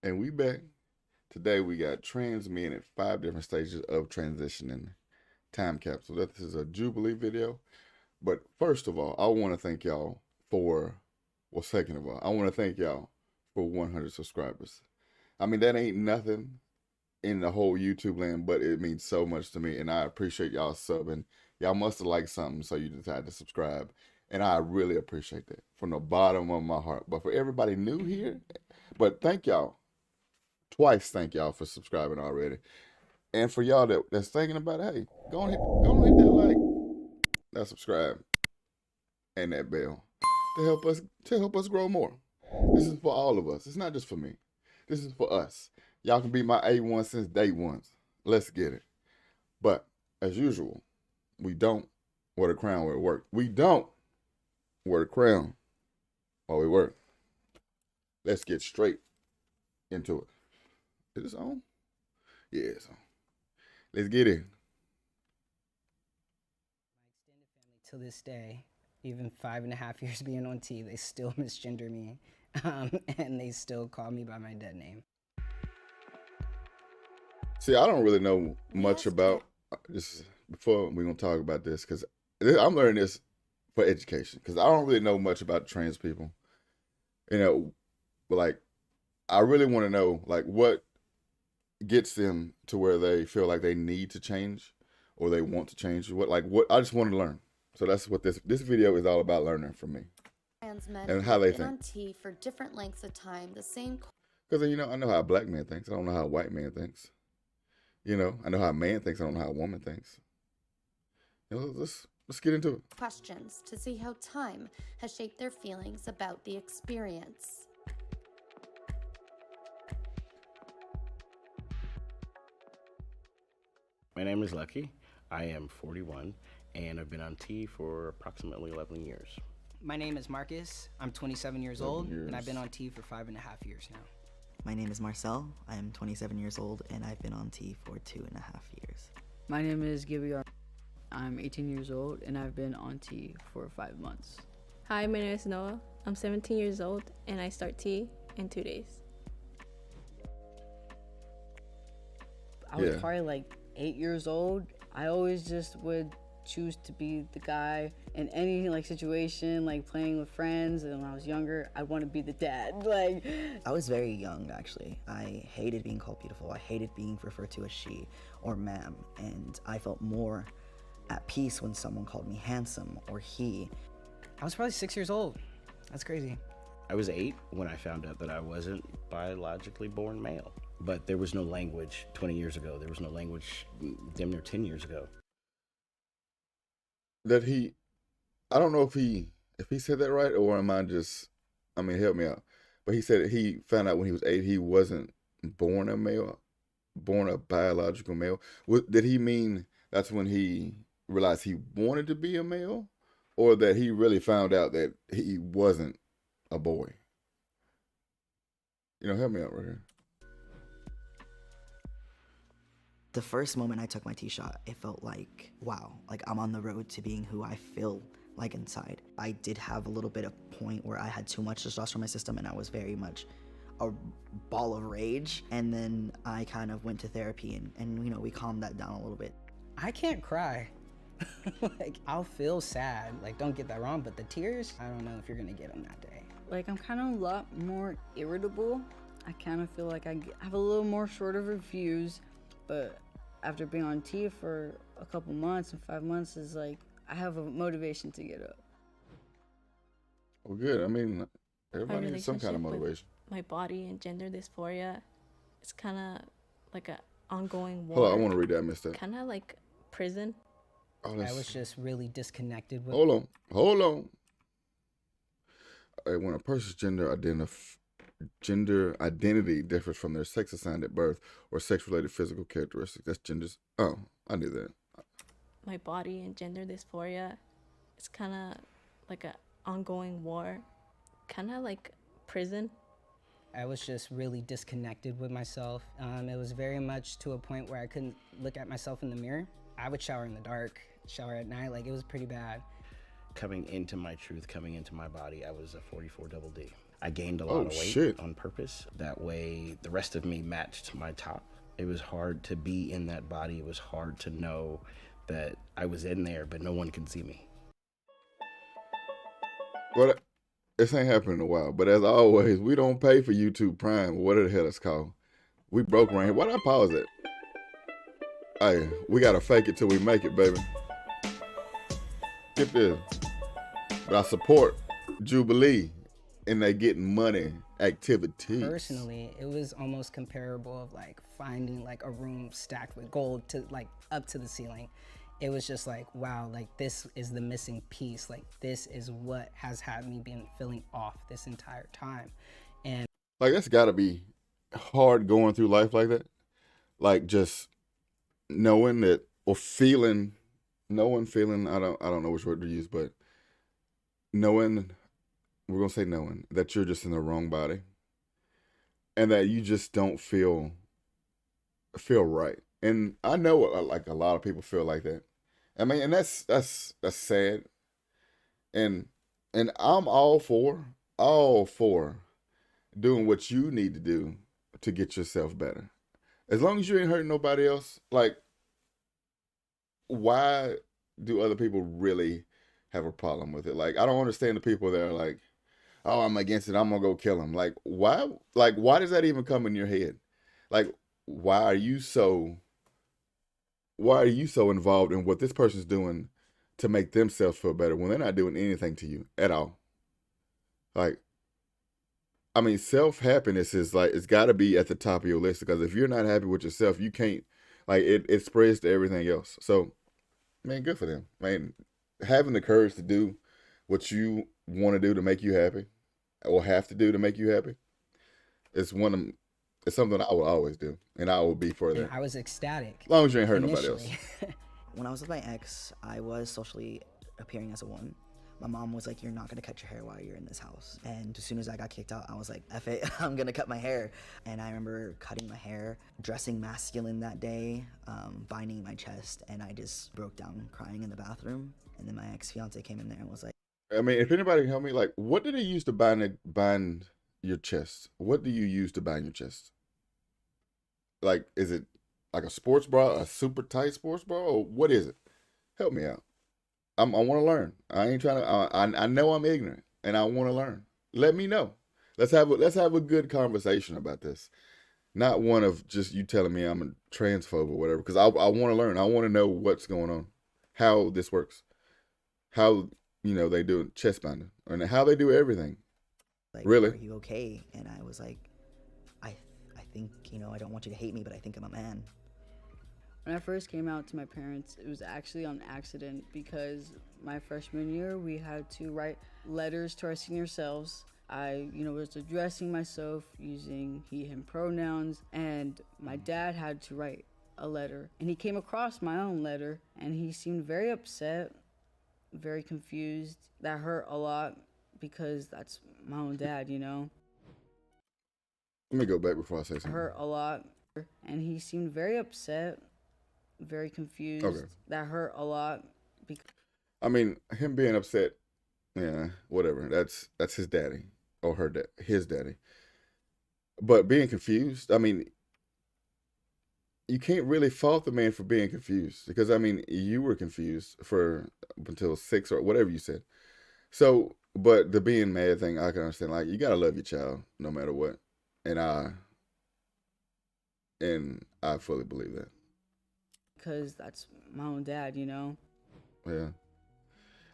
And we back. Today we got trans men at 5 different stages of transitioning. Time capsule. This is a Jubilee video. But first of all, I want to thank y'all for, well, second of all, I want to thank y'all for 100 subscribers. I mean, that ain't nothing in the whole YouTube land, but it means so much to me. And I appreciate y'all subbing. Y'all must have liked something, so you decided to subscribe. And I really appreciate that from the bottom of my heart. But for everybody new here, but thank y'all. Twice thank y'all for subscribing already. And for y'all that's thinking about it, hey, go on hit that like, that subscribe, and that bell to help us grow more. This is for all of us. It's not just for me. This is for us. Y'all can be my A1 since day one. Let's get it. But as usual, we don't wear the crown where it work. We don't wear the crown while we work. Let's get straight into it. Is this on? Yeah, it's on. Let's get it. To this day, even 5.5 years being on T, they still misgender me, and they still call me by my dead name. See, I don't really know much about this. Before we're gonna talk about this, because I'm learning this for education, because I don't really know much about trans people. You know, like I really want to know like what gets them to where they feel like they need to change or they want to change. What I just want to learn. So that's what this video is all about, learning from me Trans men and who how have they been think. on T for different lengths of time, the same Because I know how a black man thinks. I don't know how a white man thinks. I know how a man thinks. I don't know how a woman thinks. Let's get into it. questions to see how time has shaped their feelings about the experience. My name is Lucky. I am 41, and I've been on T for approximately 11 years. My name is Marcus. I'm 27 years 11 old, years. and I've been on T for 5.5 years now. My name is Marcel. I am 27 years old, and I've been on T for 2.5 years. My name is Gibby. I'm 18 years old, and I've been on T for 5 months. Hi, my name is Noah. I'm 17 years old, and I start T in 2 days. I was Yeah. probably like 8 years old. I always just would choose to be the guy in any like situation, like playing with friends. And when I was younger, I'd want to be the dad. Like, I was very young, actually. I hated being called beautiful. I hated being referred to as she or ma'am. And I felt more at peace when someone called me handsome or he. I was probably 6 years old. That's crazy. I was 8 when I found out that I wasn't biologically born male. But there was no language 20 years ago. There was no language damn near 10 years ago. That I don't know if he said that right, or am I just, I mean, help me out. But he said he found out when he was 8 he wasn't born a male, born a biological male. Did he mean that's when he realized he wanted to be a male, or that he really found out that he wasn't a boy? Help me out right here. The first moment I took my T shot, it felt like, wow, like I'm on the road to being who I feel like inside. I did have a little bit of point where I had too much testosterone in my system and I was very much a ball of rage. And then I kind of went to therapy and we calmed that down a little bit. I can't cry. Like, I'll feel sad. Like, don't get that wrong, but the tears, I don't know if you're gonna get them that day. like I'm kind of a lot more irritable. I kind of feel like I have a little more shorter of fuse, but after being on T for a couple months and 5 months is like, I have a motivation to get up. Well, good. I mean, My everybody needs some kind of relationship with motivation. my body and gender dysphoria, it's kind of like an ongoing war. Hold on, I want to read that. I missed that. Kind of like prison. Oh, I was just really disconnected with. Hold on. When a person's gender identity differs from their sex assigned at birth or sex-related physical characteristics, that's genders. Oh, I knew that. My body and gender dysphoria, it's kind of like an ongoing war. Kind of like prison. I was just really disconnected with myself. It was very much to a point where I couldn't look at myself in the mirror. I would shower in the dark, shower at night, like it was pretty bad. Coming into my truth, coming into my body, I was a 44 double D. I gained a Oh, lot of weight shit. on purpose. That way, the rest of me matched my top. It was hard to be in that body. It was hard to know that I was in there, but no one could see me. Well, this ain't happened in a while, but as always, we don't pay for YouTube Prime, or whatever the hell it's called. We broke around here. Why did I pause it? Hey, we gotta fake it till we make it, baby. Get this. But I support Jubilee and they getting money activities. Personally, it was almost comparable of like finding like a room stacked with gold to like up to the ceiling. It was just like, wow, like this is the missing piece. Like this is what has had me been feeling off this entire time. And Like that's gotta be hard going through life like that. Like just knowing that or feeling, I don't know which word to use, but knowing, we're gonna say knowing that you're just in the wrong body and that you just don't feel right. And I know like a lot of people feel like that. I mean, and that's sad. And I'm all for doing what you need to do to get yourself better. As long as you ain't hurting nobody else, like why do other people really have a problem with it? Like I don't understand the people that are like, "Oh, I'm against it. I'm gonna go kill him." Like why? Like why does that even come in your head? Like why are you so? Why are you so involved in what this person's doing to make themselves feel better when they're not doing anything to you at all? Like, I mean, self happiness is like it's got to be at the top of your list because if you're not happy with yourself, you can't. Like it spreads to everything else. So, man, good for them. Man, having the courage to do what you want to do to make you happy, or have to do to make you happy, it's one of it's something I will always do, and I will be for that. I was ecstatic. As long as you ain't hurt nobody else. initially. When I was with my ex, I was socially appearing as a woman. My mom was like, "You're not gonna cut your hair while you're in this house." And as soon as I got kicked out, I was like, "F it, I'm gonna cut my hair." And I remember cutting my hair, dressing masculine that day, binding my chest, and I just broke down crying in the bathroom. And then my ex-fiance came in there and was like, I mean, if anybody can help me, like, what do they use to bind your chest? What do you use to bind your chest? Like, is it like a sports bra, a super tight sports bra, or what is it? Help me out. I want to learn. I ain't trying to. I know I'm ignorant, and I want to learn. Let me know. Let's have a good conversation about this. Not one of just you telling me I'm a transphobe or whatever. Because I want to learn. I want to know what's going on, how this works, how they do chest binding, and how they do everything. Really? "Are you okay?" And I was like, I think, I don't want you to hate me, but I think I'm a man." When I first came out to my parents, it was actually on accident because my freshman year, we had to write letters to our senior selves. I, was addressing myself using he, him pronouns, and my dad had to write a letter. And he came across my own letter, and he seemed very upset, very confused. That hurt a lot because that's my own dad, Let me go back before I say something. Hurt a lot. And he seemed very upset, very confused. Okay. That hurt a lot. I mean, him being upset, yeah, whatever. That's his daddy or his daddy. But being confused, I mean, you can't really fault the man for being confused because I mean, you were confused for until 6 or whatever you said. So, but the being mad thing, I can understand. Like, you gotta love your child no matter what, and I fully believe that. Because that's my own dad, Yeah.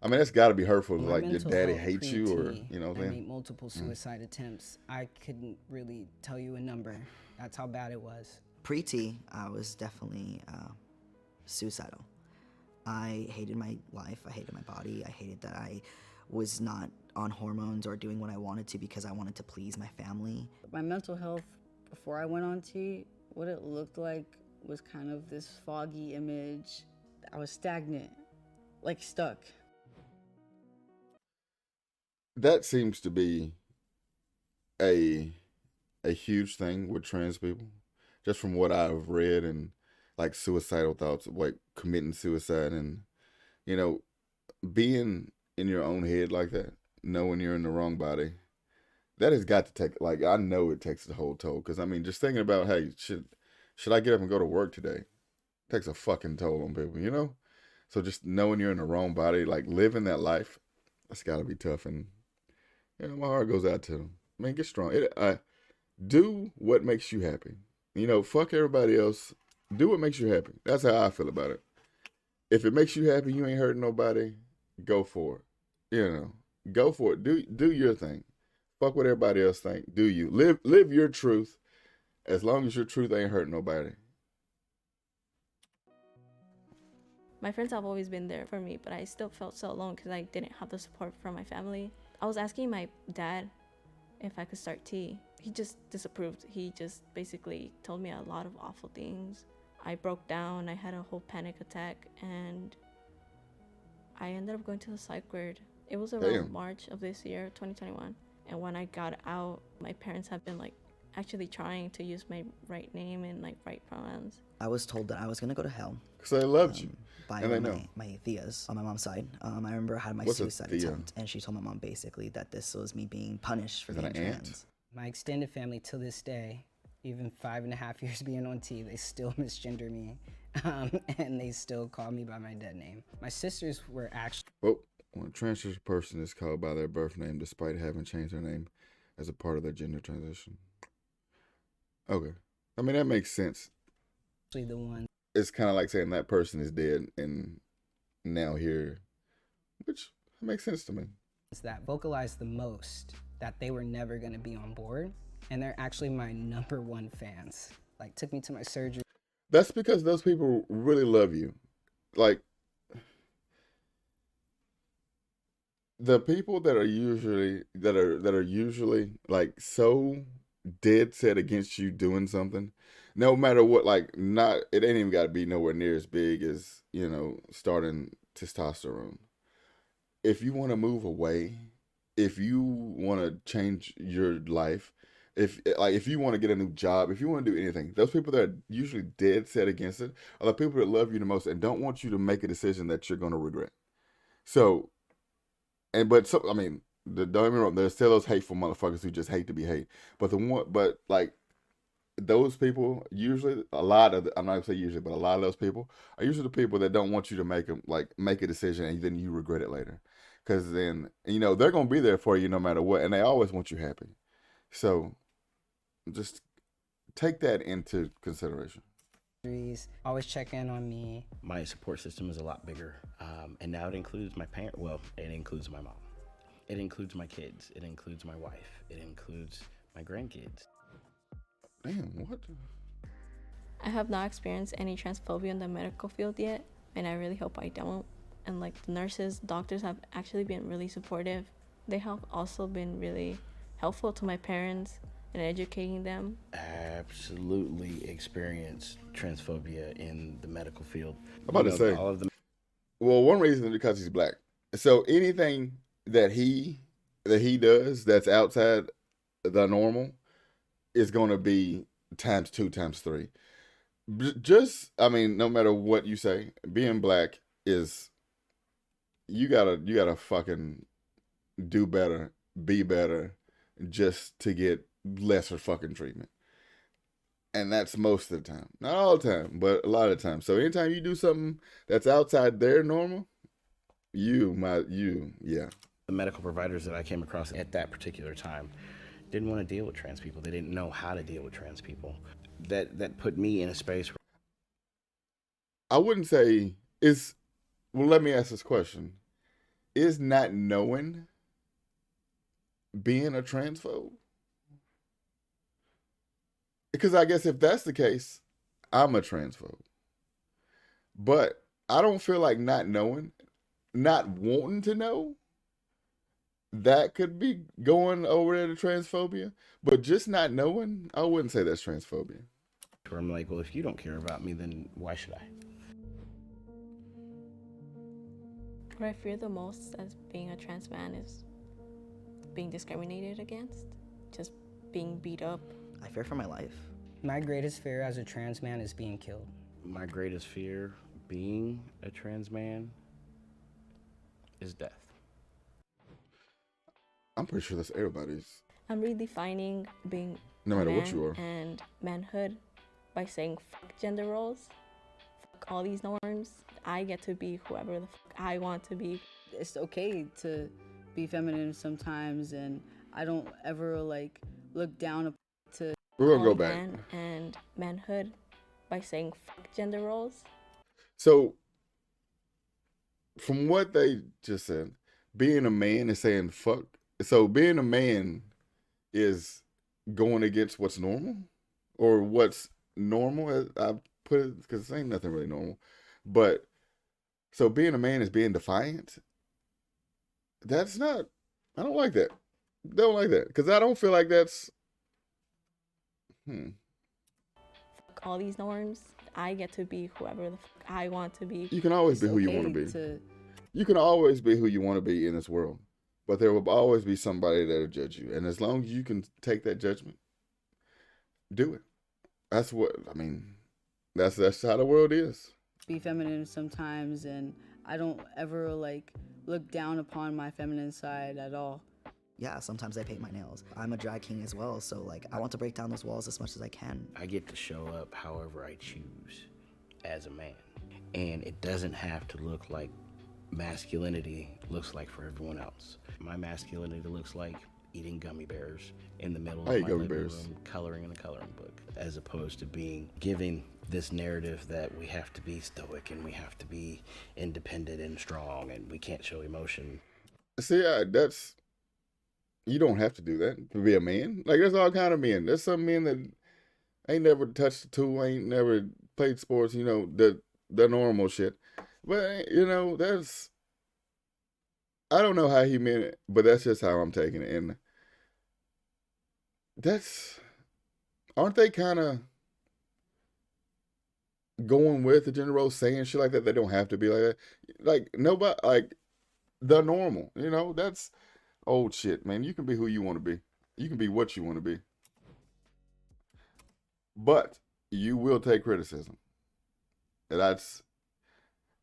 I mean, that's got to be hurtful. My Like your mental daddy health hates you, or pre-T, you know what I I'm made saying? multiple suicide attempts. I couldn't really tell you a number. That's how bad it was. Pre-T, I was definitely suicidal. I hated my life. I hated my body. I hated that I was not on hormones or doing what I wanted to because I wanted to please my family. My mental health before I went on T, what it looked like was kind of this foggy image. I was stagnant, like stuck. That seems to be a huge thing with trans people, just from what I've read and like suicidal thoughts, like committing suicide, and you know, being in your own head like that, knowing you're in the wrong body, that has got to take, like, I know it takes the whole toll. Because I mean, just thinking about, hey, should I get up and go to work today? Takes a fucking toll on people, you know. So just knowing you're in the wrong body, like living that life, that's got to be tough. And you know, my heart goes out to them. Man, get strong. Do what makes you happy. You know, fuck everybody else. Do what makes you happy. That's how I feel about it. If it makes you happy, you ain't hurting nobody. Go for it. You know, go for it. Do your thing. Fuck what everybody else think. Do you live your truth? As long as your truth ain't hurting nobody. My friends have always been there for me, but I still felt so alone because I didn't have the support from my family. I was asking my dad if I could start tea. He just disapproved. He just basically told me a lot of awful things. I broke down, I had a whole panic attack, and I ended up going to the psych ward. It was around Damn. March of this year, 2021. And when I got out, my parents have been like actually trying to use my right name and like right pronouns. I was told that I was gonna go to hell. Because they loved you. By And they know. my tias on my mom's side. I remember I had my What's a suicide tia? attempt, and she told my mom basically that this was me being punished for Is that being an aunt? trans. My extended family to this day, even 5.5 years being on T, they still misgender me. And they still call me by my dead name. My sisters were actually Well, when a transgender person is called by their birth name despite having changed their name as a part of their gender transition. Okay. I mean, that makes sense. the ones It's kind of like saying that person is dead and now here, which makes sense to me. that vocalized the most that they were never going to be on board. And they're actually my #1 fans. Like, took me to my surgery. That's because those people really love you. Like, the people that are usually like so dead set against you doing something, no matter what, like, not, it ain't even got to be nowhere near as big as, you know, starting testosterone. If you want to move away, if you want to change your life, if you want to get a new job, if you want to do anything, those people that are usually dead set against it are the people that love you the most and don't want you to make a decision that you're going to regret. So, I mean, don't get me wrong, there's still those hateful motherfuckers who just hate to be hate. But like, those people usually, I'm not gonna say usually, but a lot of those people are usually the people that don't want you to make a decision and then you regret it later, because then, you know, they're gonna be there for you no matter what, and they always want you happy. So just take that into consideration. Always check in on me. My support system is a lot bigger, and now it includes my parent. Well, it includes my mom. It includes my kids. It includes my wife. It includes my grandkids. Damn, what? I have not experienced any transphobia in the medical field yet, and I really hope I don't. And like, the nurses, doctors have actually been really supportive. They have also been really helpful to my parents and educating them. Absolutely experienced transphobia in the medical field. I'm about to say, all of the well, one reason is because he's black. So anything that he does that's outside the normal is going to be ×2, ×3. Just, I mean, no matter what you say, being black is, you gotta fucking do better, be better, just to get lesser fucking treatment. And that's most of the time. Not all the time, but a lot of the time. So anytime you do something that's outside their normal, yeah. the medical providers that I came across at that particular time didn't want to deal with trans people. They didn't know how to deal with trans people. That put me in a space where I wouldn't say well, let me ask this question. Is not knowing being a transphobe? Because I guess if that's the case, I'm a transphobe. But I don't feel like not knowing, not wanting to know, that could be going over there to transphobia. But just not knowing, I wouldn't say that's transphobia. I'm like, well, if you don't care about me, then why should I? What I fear the most as being a trans man is being discriminated against, just being beat up. I fear for my life. My greatest fear as a trans man is being killed. My greatest fear being a trans man is death. I'm pretty sure that's everybody's. I'm redefining being No a matter man what you are. and manhood by saying fuck gender roles, fuck all these norms. I get to be whoever the fuck I want to be. It's okay to be feminine sometimes, and I don't ever like look down to We're gonna go calling back. man and manhood by saying fuck gender roles. So, from what they just said, being a man is saying fuck. So, being a man is going against what's normal, or what's normal. As I put it, because ain't nothing really normal. But so, being a man is being defiant. That's not. I don't like that. Don't like that because I don't feel like that's. Fuck all these norms. I get to be whoever the fuck I want to be. You can always it's be who you okay want to be. to You can always be who you want to be in this world, but there will always be somebody that'll judge you. And as long as you can take that judgment, do it. That's what I mean. That's how the world is. be feminine sometimes, and I don't ever like look down upon my feminine side at all. Yeah, sometimes I paint my nails. I'm a drag king as well, so like I want to break down those walls as much as I can. I get to show up however I choose as a man. And it doesn't have to look like masculinity looks like for everyone else. My masculinity looks like eating gummy bears in the middle I of eat my gummy living bears. room, coloring in a coloring book, as opposed to giving this narrative that we have to be stoic and we have to be independent and strong and we can't show emotion. See, that's you don't have to do that to be a man. Like there's all kind of men. There's some men that ain't never touched a tool, ain't never played sports. You know the normal shit. But you know that's I don't know how he meant it, but that's just how I'm taking it. And that's aren't they kind of going with the gender role, saying shit like that? They don't have to be like that. Like nobody, like the normal. You know, that's old shit, man. You can be who you want to be. You can be what you want to be. But you will take criticism. And that's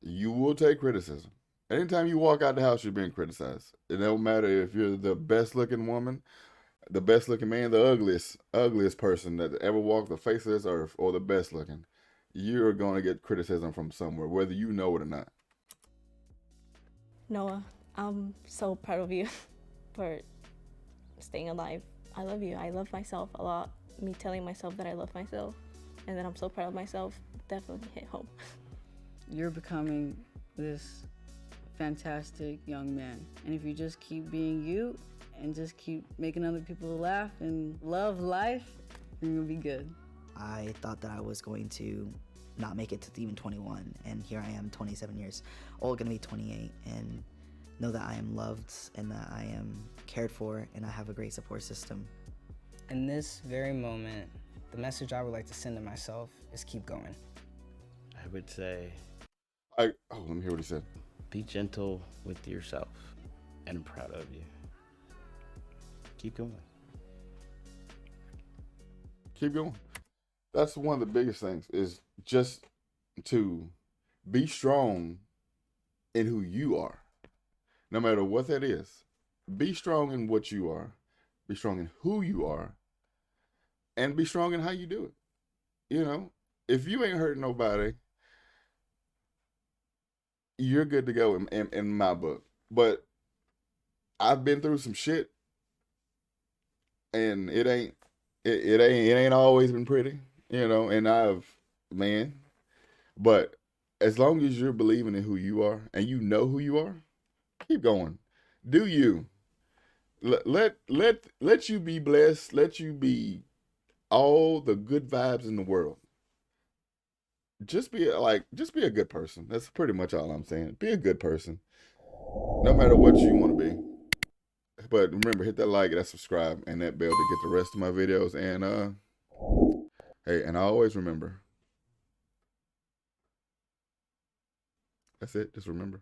you will take criticism. Anytime you walk out the house, you're being criticized. It don't matter if you're the best looking woman, the best looking man, the ugliest person that ever walked the face of this earth, or the best looking. You're going to get criticism from somewhere, whether you know it or not. Noah, I'm so proud of you for staying alive. I love you. I love myself a lot. Me telling myself that I love myself and that I'm so proud of myself definitely hit home. You're becoming this fantastic young man, and if you just keep being you and just keep making other people laugh and love life, you're gonna be good. I thought that I was going to not make it to even 21, and here I am 27 years old, gonna be 28, and know that I am loved and that I am cared for and I have a great support system. In this very moment, the message I would like to send to myself is keep going. I would say Let me hear what he said. be gentle with yourself, and I'm proud of you. Keep going. Keep going. That's one of the biggest things is just to be strong in who you are. No matter what that is. Be strong in what you are. Be strong in who you are. And be strong in how you do it. You know, if you ain't hurting nobody, you're good to go in my book. But I've been through some shit, and it ain't always been pretty, you know. And but as long as you're believing in who you are and you know who you are, keep going. Do you let you be blessed? Let you be all the good vibes in the world. Just be a good person. That's pretty much all I'm saying. Be a good person, no matter what you want to be. But remember, hit that like, that subscribe, and that bell to get the rest of my videos. And hey, and I always remember. That's it. Just remember.